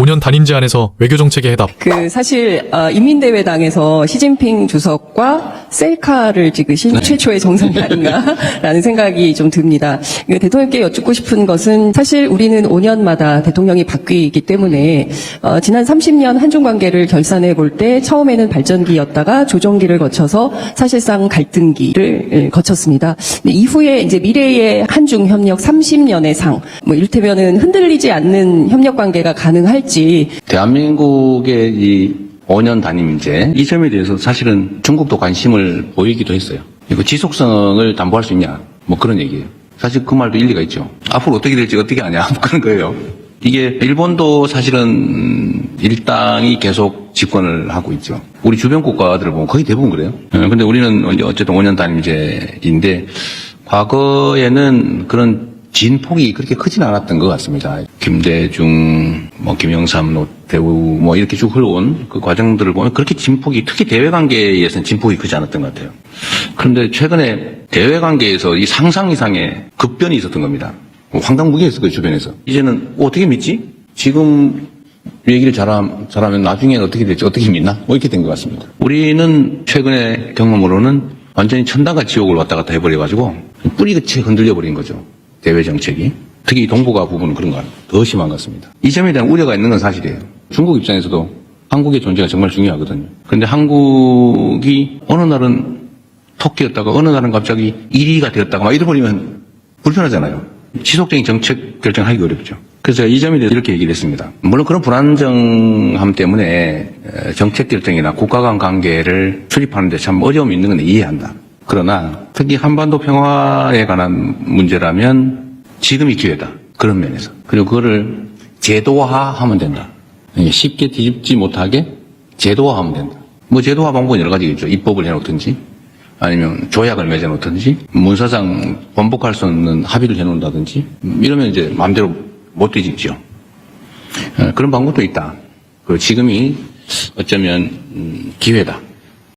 5년 단임 제안에서 외교정책의 해답. 사실 인민대회당에서 시진핑 주석과 셀카를 찍으신 최초의 정상이 아닌가라는 생각이 좀 듭니다. 대통령께 여쭙고 싶은 것은 사실 우리는 5년마다 대통령이 바뀌기 때문에 지난 30년 한중 관계를 결산해 볼 때 처음에는 발전기였다가 조정기를 거쳐서 사실상 갈등기를 거쳤습니다. 이후에 이제 미래의 한중 협력 30년의 상, 이를테면은 흔들리지 않는 협력 관계가 가능할지. 대한민국의 이 5년 단임제 이 점에 대해서 사실은 중국도 관심을 보이기도 했어요. 이거 지속성을 담보할 수 있냐 뭐 그런 얘기예요. 사실 그 말도 일리가 있죠. 앞으로 어떻게 될지 어떻게 아냐 뭐 그런 거예요. 이게 일본도 사실은 일당이 계속 집권을 하고 있죠. 우리 주변 국가들을 보면 거의 대부분 그래요. 근데 우리는 어쨌든 5년 단임제인데 과거에는 그런 진폭이 그렇게 크진 않았던 것 같습니다. 김대중, 김영삼, 노태우 이렇게 쭉 흘러온 그 과정들을 보면 그렇게 진폭이, 특히 대외관계에서는 진폭이 크지 않았던 것 같아요. 그런데 최근에 대외관계에서 이 상상 이상의 급변이 있었던 겁니다. 황당무계했을 거예요, 주변에서. 이제는 어떻게 믿지? 지금 얘기를 잘하면 나중에는 어떻게 될지 어떻게 믿나? 이렇게 된 것 같습니다. 우리는 최근의 경험으로는 완전히 천당과 지옥을 왔다 갔다 해버려가지고 뿌리끝이 흔들려버린 거죠. 대외 정책이. 특히 동북아 부분은 그런 거 더 심한 것 같습니다. 이 점에 대한 우려가 있는 건 사실이에요. 중국 입장에서도 한국의 존재가 정말 중요하거든요. 그런데 한국이 어느 날은 토끼였다가 어느 날은 갑자기 1위가 되었다가 이래버리면 불편하잖아요. 지속적인 정책 결정하기 어렵죠. 그래서 제가 이 점에 대해서 이렇게 얘기를 했습니다. 물론 그런 불안정함 때문에 정책 결정이나 국가 간 관계를 수립하는데 참 어려움이 있는 건 이해한다. 그러나 특히 한반도 평화에 관한 문제라면 지금이 기회다. 그런 면에서. 그리고 그거를 제도화하면 된다. 쉽게 뒤집지 못하게 제도화하면 된다. 제도화 방법은 여러 가지겠죠. 입법을 해놓든지 아니면 조약을 맺어놓든지 문서상 번복할 수 없는 합의를 해놓는다든지 이러면 이제 마음대로 못 뒤집죠. 그런 방법도 있다. 지금이 어쩌면 기회다.